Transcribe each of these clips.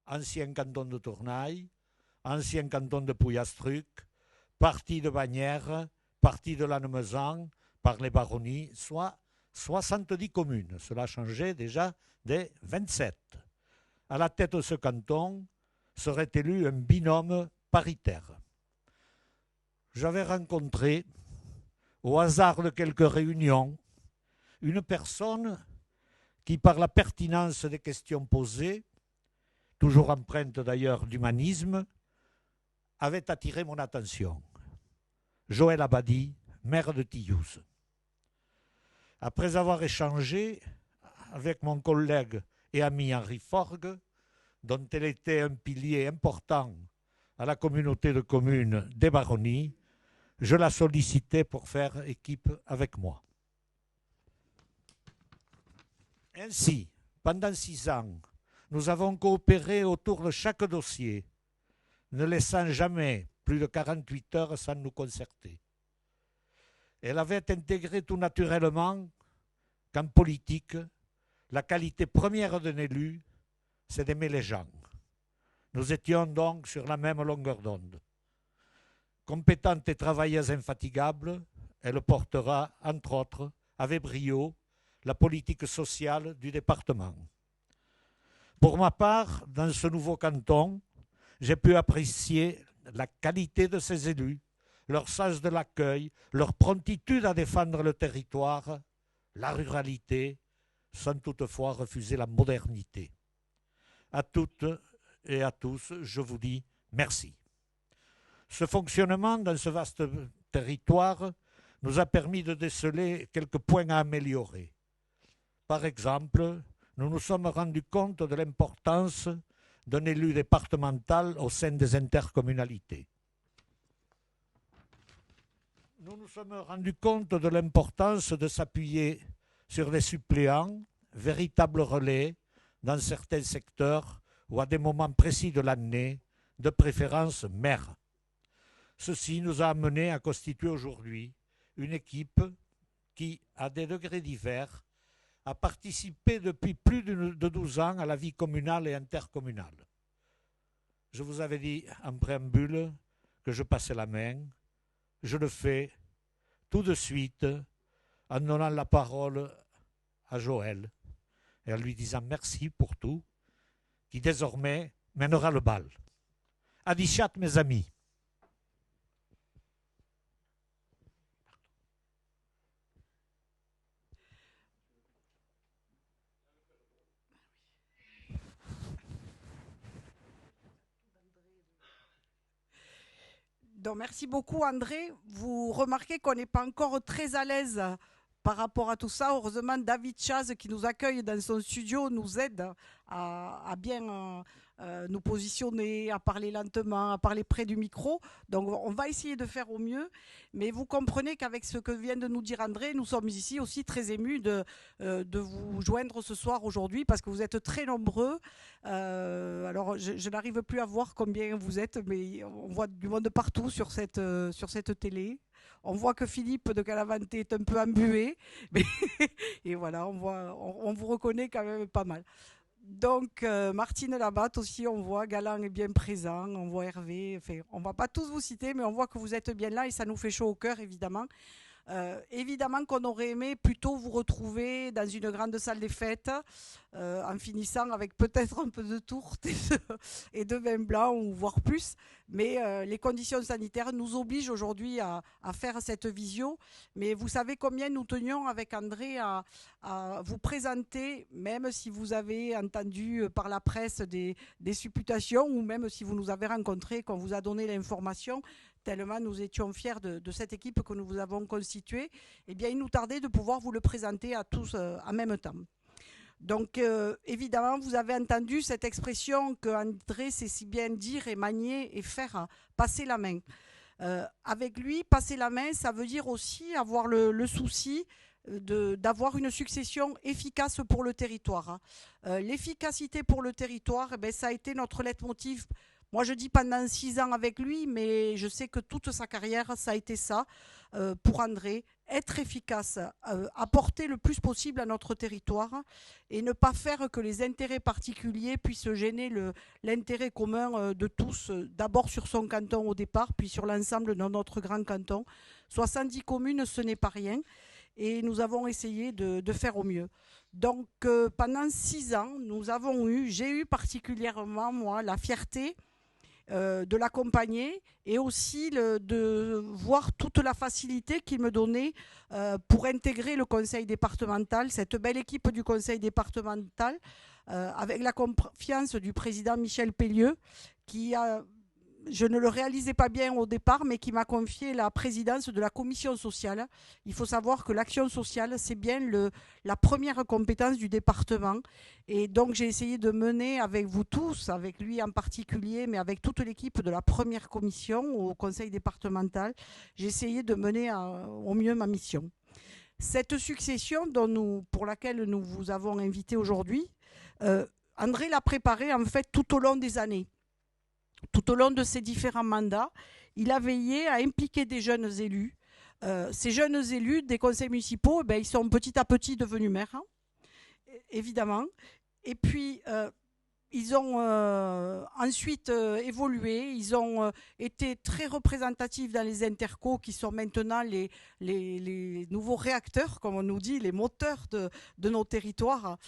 ancien canton de Tournaille, ancien canton de Pouillastruc, partie de Bagnères, partie de Lannemezan, par les baronnies, soit 70 communes. Cela changeait déjà des 27. À la tête de ce canton serait élu un binôme paritaire. J'avais rencontré, au hasard de quelques réunions, une personne qui, par la pertinence des questions posées, toujours empreinte d'ailleurs d'humanisme, avait attiré mon attention. Joël Abadi, maire de Tillous. Après avoir échangé avec mon collègue et ami Henri Forgue, dont elle était un pilier important à la communauté de communes des Baronnies, je la sollicitais pour faire équipe avec moi. Ainsi, pendant 6 ans, nous avons coopéré autour de chaque dossier, ne laissant jamais plus de 48 heures sans nous concerter. Elle avait intégré tout naturellement qu'en politique, la qualité première d'un élu, c'est d'aimer les gens. Nous étions donc sur la même longueur d'onde. Compétente et travailleuse infatigable, elle portera, entre autres, avec brio, la politique sociale du département. Pour ma part, dans ce nouveau canton, j'ai pu apprécier la qualité de ses élus, leur sens de l'accueil, leur promptitude à défendre le territoire, la ruralité, sans toutefois refuser la modernité. À toutes et à tous, je vous dis merci. Ce fonctionnement dans ce vaste territoire nous a permis de déceler quelques points à améliorer. Par exemple, nous nous sommes rendus compte de l'importance d'un élu départemental au sein des intercommunalités. Nous nous sommes rendus compte de l'importance de s'appuyer sur des suppléants, véritables relais dans certains secteurs ou à des moments précis de l'année, de préférence maire. Ceci nous a amenés à constituer aujourd'hui une équipe qui, à des degrés divers, a participé depuis plus de 12 ans à la vie communale et intercommunale. Je vous avais dit en préambule que je passais la main. Je le fais tout de suite en donnant la parole à Joël et en lui disant merci pour tout, qui désormais mènera le bal. Adichat, mes amis. Donc, merci beaucoup André. Vous remarquez qu'on n'est pas encore très à l'aise par rapport à tout ça. Heureusement, David Chaz, qui nous accueille dans son studio, nous aide à bien nous positionner, à parler lentement, à parler près du micro. Donc, on va essayer de faire au mieux. Mais vous comprenez qu'avec ce que vient de nous dire André, nous sommes ici aussi très émus de vous joindre ce soir, aujourd'hui, parce que vous êtes très nombreux. Alors, je n'arrive plus à voir combien vous êtes, mais on voit du monde partout sur cette télé. On voit que Philippe de Calavante est un peu embué, mais et voilà, on vous reconnaît quand même pas mal. Donc, Martine Labatte aussi, on voit, Galan est bien présent, on voit Hervé, enfin, on ne va pas tous vous citer, mais on voit que vous êtes bien là et ça nous fait chaud au cœur, évidemment. Évidemment qu'on aurait aimé plutôt vous retrouver dans une grande salle des fêtes, en finissant avec peut-être un peu de tourte et de vin blanc, ou voire plus. Mais les conditions sanitaires nous obligent aujourd'hui à faire cette visio. Mais vous savez combien nous tenions avec André à vous présenter, même si vous avez entendu par la presse des supputations, ou même si vous nous avez rencontrés, qu'on vous a donné l'information, tellement nous étions fiers de cette équipe que nous vous avons constituée. Eh bien, il nous tardait de pouvoir vous le présenter à tous en même temps. Donc, évidemment, vous avez entendu cette expression qu'André sait si bien dire et manier et faire passer la main. Avec lui, passer la main, ça veut dire aussi avoir le souci d'avoir une succession efficace pour le territoire. L'efficacité pour le territoire, ça a été notre leitmotiv Moi, je dis pendant 6 ans avec lui, mais je sais que toute sa carrière, ça a été ça pour André. Être efficace, apporter le plus possible à notre territoire et ne pas faire que les intérêts particuliers puissent gêner l'intérêt commun de tous, d'abord sur son canton au départ, puis sur l'ensemble de notre grand canton. 70 communes, ce n'est pas rien et nous avons essayé de faire au mieux. Donc pendant 6 ans, j'ai eu particulièrement, moi, la fierté de l'accompagner et aussi de voir toute la facilité qu'il me donnait pour intégrer le conseil départemental, cette belle équipe du conseil départemental, avec la confiance du président Michel Pellieu, qui a, je ne le réalisais pas bien au départ, mais qui m'a confié la présidence de la commission sociale. Il faut savoir que l'action sociale, c'est bien la première compétence du département. Et donc, j'ai essayé de mener avec vous tous, avec lui en particulier, mais avec toute l'équipe de la première commission au conseil départemental, j'ai essayé de mener au mieux ma mission. Cette succession pour laquelle nous vous avons invité aujourd'hui, André l'a préparée en fait tout au long des années. Tout au long de ses différents mandats, il a veillé à impliquer des jeunes élus. Ces jeunes élus des conseils municipaux, ils sont petit à petit devenus maires, hein, évidemment. Et puis, ils ont ensuite évolué, ils ont été très représentatifs dans les intercos qui sont maintenant les nouveaux réacteurs, comme on nous dit, les moteurs de nos territoires.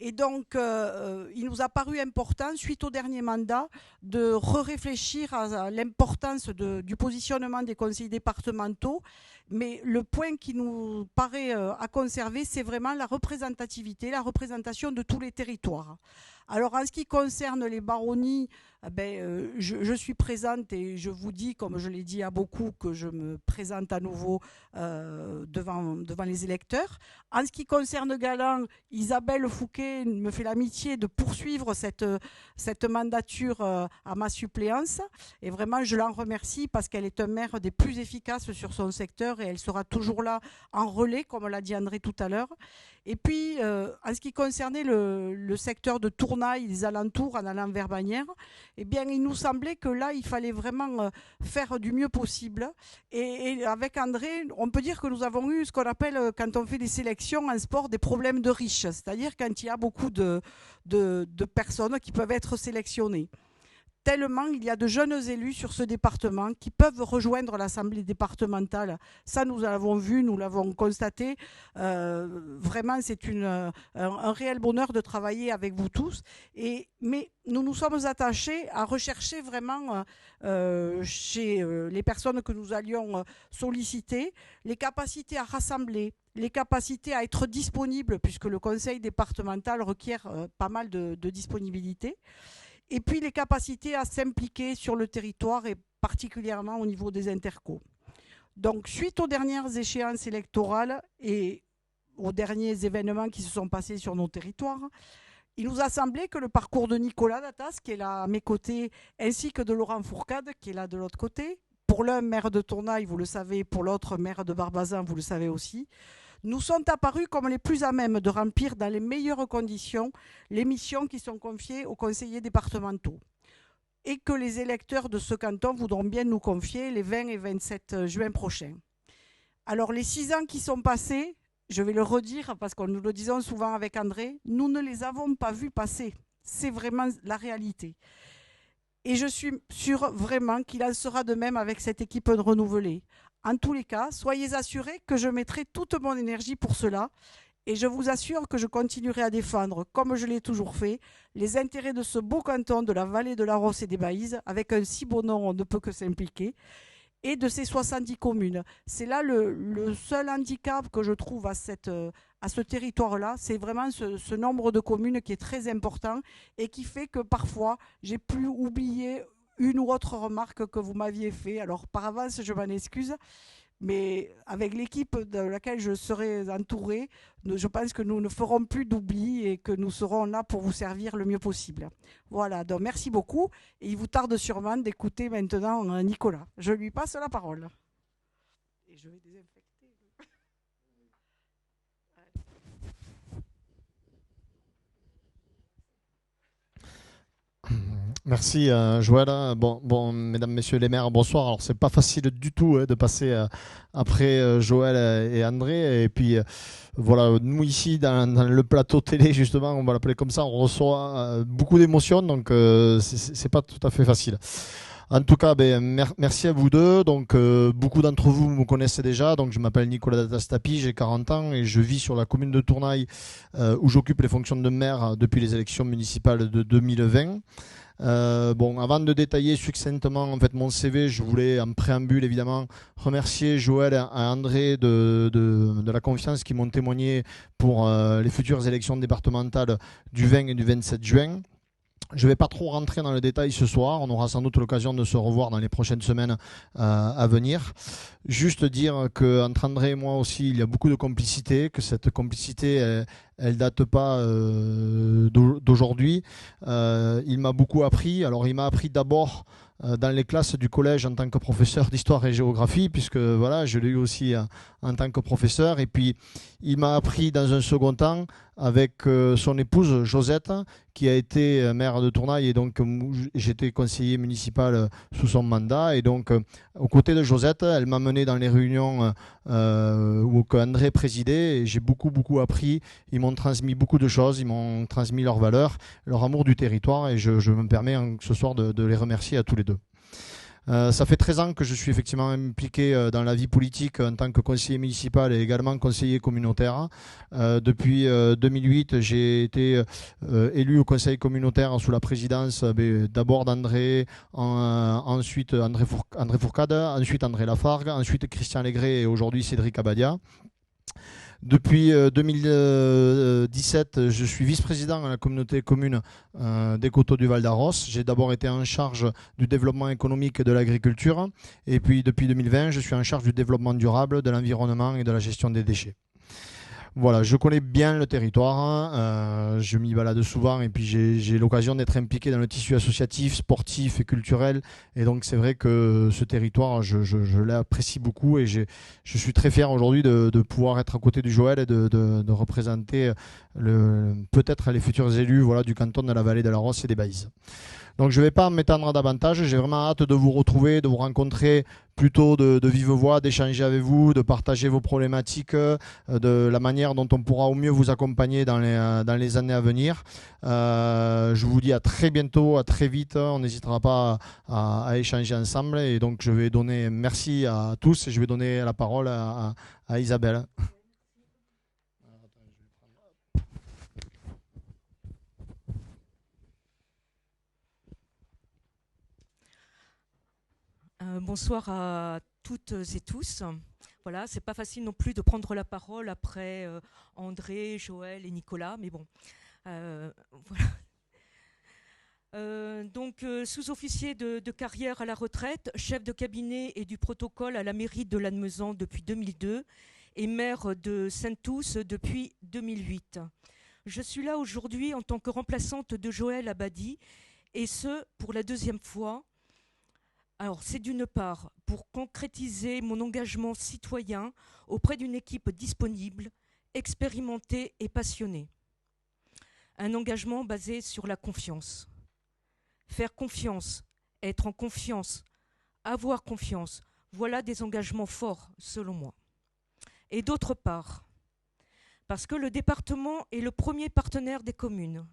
Et donc, il nous a paru important, suite au dernier mandat, de réfléchir à l'importance du positionnement des conseils départementaux. Mais le point qui nous paraît à conserver, c'est vraiment la représentativité, la représentation de tous les territoires. Alors, en ce qui concerne les baronnies, je suis présente et je vous dis, comme je l'ai dit à beaucoup, que je me présente à nouveau devant les électeurs. En ce qui concerne Galan, Isabelle Fouquet me fait l'amitié de poursuivre cette mandature à ma suppléance. Et vraiment, je l'en remercie parce qu'elle est un maire des plus efficaces sur son secteur et elle sera toujours là en relais, comme l'a dit André tout à l'heure. Et puis, en ce qui concernait le secteur de Tournaille, les alentours, en allant vers Bagnères, eh bien, il nous semblait que là, il fallait vraiment faire du mieux possible. Et avec André, on peut dire que nous avons eu ce qu'on appelle, quand on fait des sélections en sport, des problèmes de riches, c'est-à-dire quand il y a beaucoup de personnes qui peuvent être sélectionnées. Tellement il y a de jeunes élus sur ce département qui peuvent rejoindre l'Assemblée départementale. Ça, nous l'avons vu, nous l'avons constaté. Vraiment, c'est un réel bonheur de travailler avec vous tous. Mais nous nous sommes attachés à rechercher vraiment chez les personnes que nous allions solliciter les capacités à rassembler, les capacités à être disponibles, puisque le conseil départemental requiert pas mal de disponibilité. Et puis les capacités à s'impliquer sur le territoire et particulièrement au niveau des intercos. Donc, suite aux dernières échéances électorales et aux derniers événements qui se sont passés sur nos territoires, il nous a semblé que le parcours de Nicolas Datas, qui est là à mes côtés, ainsi que de Laurent Fourcade, qui est là de l'autre côté, pour l'un maire de Tournaille, vous le savez, pour l'autre maire de Barbazan, vous le savez aussi, nous sont apparus comme les plus à même de remplir dans les meilleures conditions les missions qui sont confiées aux conseillers départementaux et que les électeurs de ce canton voudront bien nous confier les 20 et 27 juin prochains. Alors les 6 ans qui sont passés, je vais le redire parce que nous le disons souvent avec André, nous ne les avons pas vus passer. C'est vraiment la réalité. Et je suis sûre vraiment qu'il en sera de même avec cette équipe renouvelée. En tous les cas, soyez assurés que je mettrai toute mon énergie pour cela et je vous assure que je continuerai à défendre, comme je l'ai toujours fait, les intérêts de ce beau canton de la vallée de la Rosse et des Baïses, avec un si beau nom, on ne peut que s'impliquer, et de ces 70 communes. C'est là le seul handicap que je trouve à ce territoire-là, c'est vraiment ce nombre de communes qui est très important et qui fait que parfois, j'ai pu oublier une ou autre remarque que vous m'aviez fait. Alors, par avance, je m'en excuse, mais avec l'équipe de laquelle je serai entourée, je pense que nous ne ferons plus d'oubli et que nous serons là pour vous servir le mieux possible. Voilà, donc merci beaucoup. Et il vous tarde sûrement d'écouter maintenant Nicolas. Je lui passe la parole. Et je vais désinfecter. Merci Joël. Bon, mesdames, messieurs les maires, bonsoir. Alors c'est pas facile du tout de passer après Joël et André. Et puis voilà, nous ici dans le plateau télé justement, on va l'appeler comme ça, on reçoit beaucoup d'émotions, donc c'est pas tout à fait facile. En tout cas, merci à vous deux. Donc, beaucoup d'entre vous me connaissez déjà. Donc, je m'appelle Nicolas Datastapi, j'ai 40 ans et je vis sur la commune de Tournaille où j'occupe les fonctions de maire depuis les élections municipales de 2020. Avant de détailler succinctement en fait mon CV, je voulais en préambule évidemment remercier Joël et André de la confiance qu'ils m'ont témoigné pour les futures élections départementales du 20 et du 27 juin. Je ne vais pas trop rentrer dans le détail ce soir, on aura sans doute l'occasion de se revoir dans les prochaines semaines à venir. Juste dire qu'entre André et moi aussi, il y a beaucoup de complicité, que cette complicité, elle date pas d'aujourd'hui. Il m'a beaucoup appris. Alors il m'a appris d'abord dans les classes du collège en tant que professeur d'histoire et géographie, puisque voilà, je l'ai eu aussi en tant que professeur. Et puis il m'a appris dans un second temps avec son épouse Josette, qui a été maire de Tournaille, et donc j'étais conseiller municipal sous son mandat. Et donc aux côtés de Josette, elle m'a mené dans les réunions où André présidait, et j'ai beaucoup appris. Ils m'ont transmis beaucoup de choses, ils m'ont transmis leurs valeurs, leur amour du territoire, et je me permets ce soir de les remercier à tous les deux. Ça fait 13 ans que je suis effectivement impliqué dans la vie politique en tant que conseiller municipal et également conseiller communautaire. Depuis 2008, j'ai été élu au conseil communautaire sous la présidence d'abord d'André, ensuite André Fourcade, ensuite André Lafargue, ensuite Christian Légré et aujourd'hui Cédric Abadia. Depuis 2017, je suis vice-président à la communauté commune des Coteaux du Val d'Aros. J'ai d'abord été en charge du développement économique et de l'agriculture. Et puis depuis 2020, je suis en charge du développement durable, de l'environnement et de la gestion des déchets. Voilà, je connais bien le territoire, je m'y balade souvent et puis j'ai l'occasion d'être impliqué dans le tissu associatif, sportif et culturel. Et donc c'est vrai que ce territoire, je l'apprécie beaucoup et je suis très fier aujourd'hui de pouvoir être à côté du Joël et de représenter peut-être les futurs élus du canton de la vallée de la Rosse et des Baïses. Donc je ne vais pas m'étendre davantage, j'ai vraiment hâte de vous retrouver, de vous rencontrer plutôt de vive voix, d'échanger avec vous, de partager vos problématiques, de la manière dont on pourra au mieux vous accompagner dans les années à venir. Je vous dis à très bientôt, à très vite, on n'hésitera pas à échanger ensemble. Et donc je vais donner merci à tous et je vais donner la parole à Isabelle. Bonsoir à toutes et tous. Voilà, c'est pas facile non plus de prendre la parole après André, Joël et Nicolas, mais bon, voilà. Sous-officier de carrière à la retraite, chef de cabinet et du protocole à la mairie de Lannemezan depuis 2002 et maire de Saint-Tous depuis 2008. Je suis là aujourd'hui en tant que remplaçante de Joël Abadi, et ce, pour la deuxième fois. Alors, c'est d'une part pour concrétiser mon engagement citoyen auprès d'une équipe disponible, expérimentée et passionnée. Un engagement basé sur la confiance. Faire confiance, être en confiance, avoir confiance, voilà des engagements forts, selon moi. Et d'autre part, parce que le département est le premier partenaire des communes,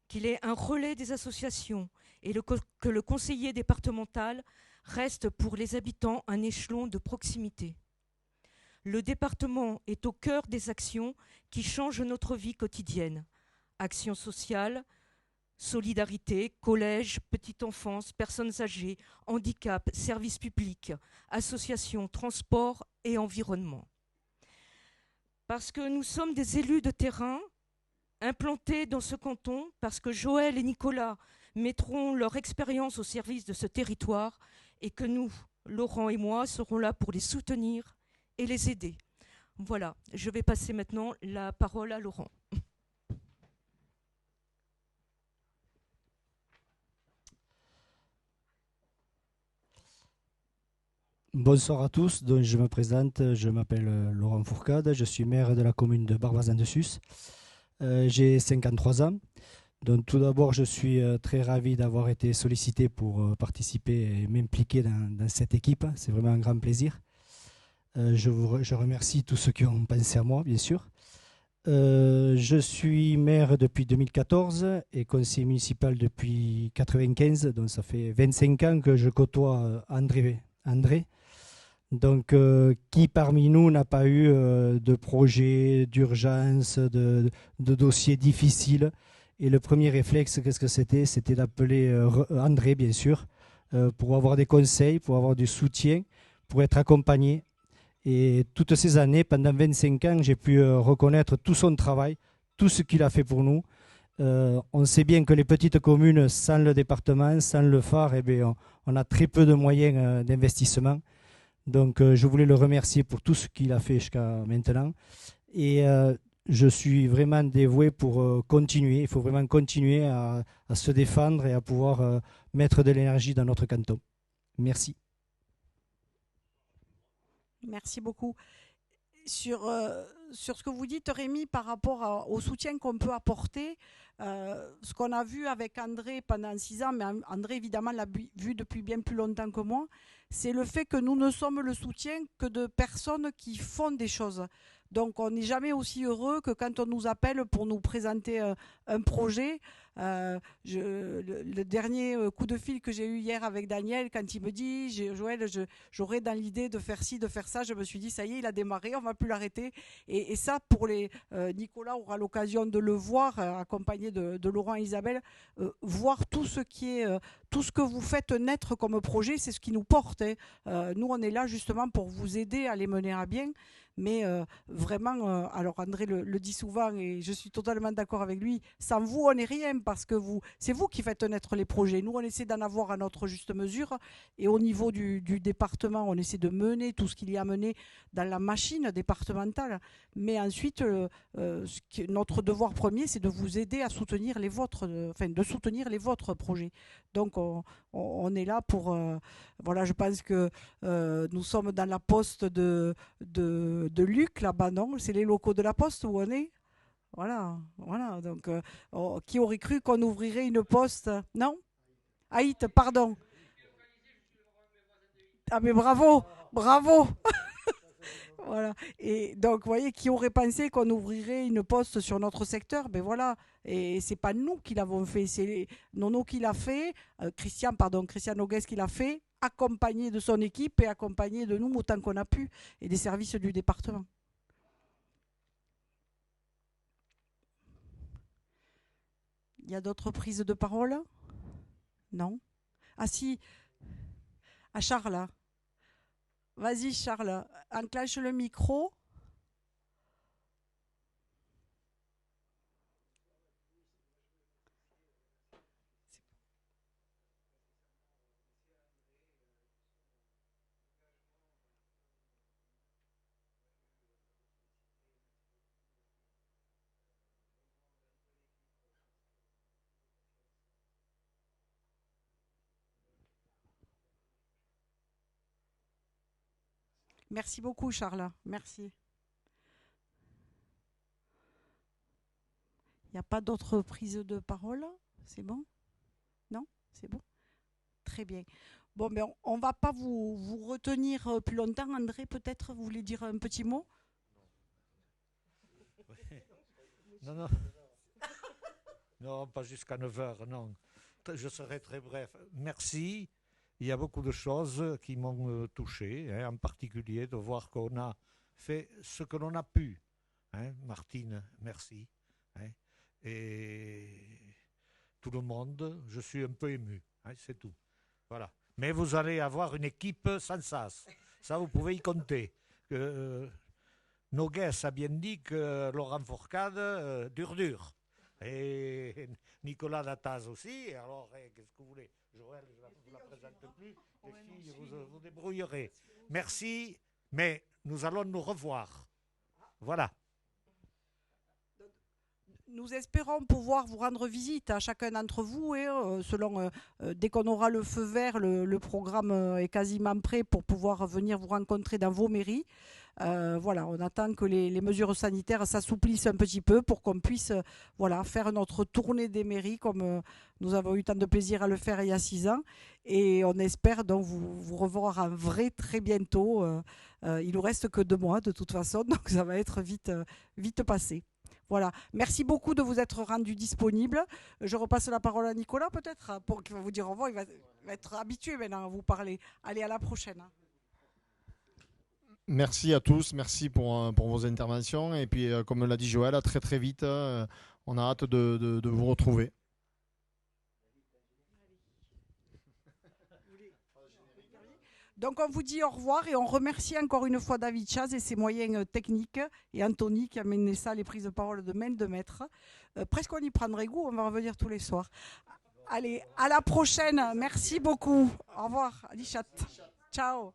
qu'il est un relais des associations et que le conseiller départemental reste pour les habitants un échelon de proximité. Le département est au cœur des actions qui changent notre vie quotidienne. Actions sociales, solidarité, collège, petite enfance, personnes âgées, handicap, services publics, associations, transport et environnement. Parce que nous sommes des élus de terrain implantés dans ce canton, parce que Joël et Nicolas mettront leur expérience au service de ce territoire et que nous, Laurent et moi, serons là pour les soutenir et les aider. Voilà, je vais passer maintenant la parole à Laurent. Bonsoir à tous, donc je me présente, je m'appelle Laurent Fourcade, je suis maire de la commune de Barbazan-de-Sus. J'ai 53 ans, Donc tout d'abord, je suis très ravi d'avoir été sollicité pour participer et m'impliquer dans cette équipe. C'est vraiment un grand plaisir. Je remercie tous ceux qui ont pensé à moi, bien sûr. Je suis maire depuis 2014 et conseiller municipal depuis 1995. Donc ça fait 25 ans que je côtoie André. Donc, qui parmi nous n'a pas eu de projet d'urgence, de dossiers difficiles? Et le premier réflexe, qu'est-ce que c'était? C'était d'appeler André, bien sûr, pour avoir des conseils, pour avoir du soutien, pour être accompagné. Et toutes ces années, pendant 25 ans, j'ai pu reconnaître tout son travail, tout ce qu'il a fait pour nous. On sait bien que les petites communes, sans le département, sans le phare, eh bien, on a très peu de moyens d'investissement. Donc, je voulais le remercier pour tout ce qu'il a fait jusqu'à maintenant. Et je suis vraiment dévoué pour continuer. Il faut vraiment continuer à se défendre et à pouvoir mettre de l'énergie dans notre canton. Merci. Merci beaucoup. Sur ce que vous dites, Rémi, par rapport au soutien qu'on peut apporter, ce qu'on a vu avec André pendant 6 ans, mais André évidemment l'a vu depuis bien plus longtemps que moi, c'est le fait que nous ne sommes le soutien que de personnes qui font des choses. Donc on n'est jamais aussi heureux que quand on nous appelle pour nous présenter un projet. Le dernier coup de fil que j'ai eu hier avec Daniel, quand il me dit Joël, j'aurais dans l'idée de faire ci, de faire ça, je me suis dit ça y est, il a démarré, on ne va plus l'arrêter. Et ça, pour les Nicolas aura l'occasion de le voir, accompagné de Laurent et Isabelle, voir tout ce que vous faites naître comme projet, c'est ce qui nous porte. Nous, on est là justement pour vous aider à les mener à bien. Mais vraiment, alors André le dit souvent et je suis totalement d'accord avec lui, sans vous, on n'est rien parce que c'est vous qui faites naître les projets. Nous, on essaie d'en avoir à notre juste mesure et au niveau du département, on essaie de mener tout ce qu'il y a à mener dans la machine départementale. Mais ensuite, notre devoir premier, c'est de vous aider à soutenir les vôtres, de soutenir les vôtres projets. Donc, on est là pour... voilà, je pense que nous sommes dans la poste de Luc, là-bas, non? C'est les locaux de la poste où on est? Voilà. Donc, qui aurait cru qu'on ouvrirait une poste? Non? Haït, pardon. Ah, mais bravo! Voilà. Et donc, vous voyez, qui aurait pensé qu'on ouvrirait une poste sur notre secteur? Ben voilà. Et c'est pas nous qui l'avons fait, c'est Nono qui l'a fait, Christian Nogues qui l'a fait, accompagné de son équipe et accompagné de nous autant qu'on a pu, et des services du département. Il y a d'autres prises de parole? Non? Ah si, à Charles. Vas-y Charles, enclenche le micro. Merci beaucoup Charles, merci. Il n'y a pas d'autres prises de parole? C'est bon? Non? C'est bon? Très bien. Bon, mais on ne va pas vous retenir plus longtemps. André, peut-être, vous voulez dire un petit mot? Non. Non, pas jusqu'à 9h, non. Je serai très bref. Merci. Il y a beaucoup de choses qui m'ont touché, en particulier de voir qu'on a fait ce que l'on a pu. Martine, merci. Et tout le monde, je suis un peu ému, c'est tout. Voilà. Mais vous allez avoir une équipe sans sas. Ça, vous pouvez y compter. Nogues a bien dit que Laurent Fourcade, dur. Et Nicolas Lataz aussi. Alors, qu'est-ce que vous voulez? Joël, je ne vous la présente plus. Les filles, vous débrouillerez. Merci, mais nous allons nous revoir. Voilà. Nous espérons pouvoir vous rendre visite à chacun d'entre vous et dès qu'on aura le feu vert, le programme est quasiment prêt pour pouvoir venir vous rencontrer dans vos mairies. Voilà, on attend que les mesures sanitaires s'assouplissent un petit peu pour qu'on puisse faire notre tournée des mairies comme nous avons eu tant de plaisir à le faire il y a 6 ans. Et on espère donc vous revoir en vrai très bientôt. Il nous reste que 2 mois de toute façon, donc ça va être vite passé. Voilà. Merci beaucoup de vous être rendu disponible. Je repasse la parole à Nicolas peut-être pour qu'il va vous dire au revoir. Il va être habitué maintenant à vous parler. Allez, à la prochaine. Merci à tous, merci pour vos interventions. Et puis, comme l'a dit Joël, à très très vite. On a hâte de vous retrouver. Donc on vous dit au revoir et on remercie encore une fois David Chaz et ses moyens techniques et Anthony qui a mené ça, les prises de parole de main de maître. Presque on y prendrait goût, on va revenir tous les soirs. Allez, à la prochaine, merci beaucoup. Au revoir, Adichat. Ciao.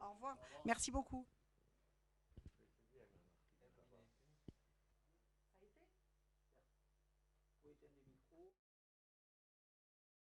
Au revoir, merci beaucoup.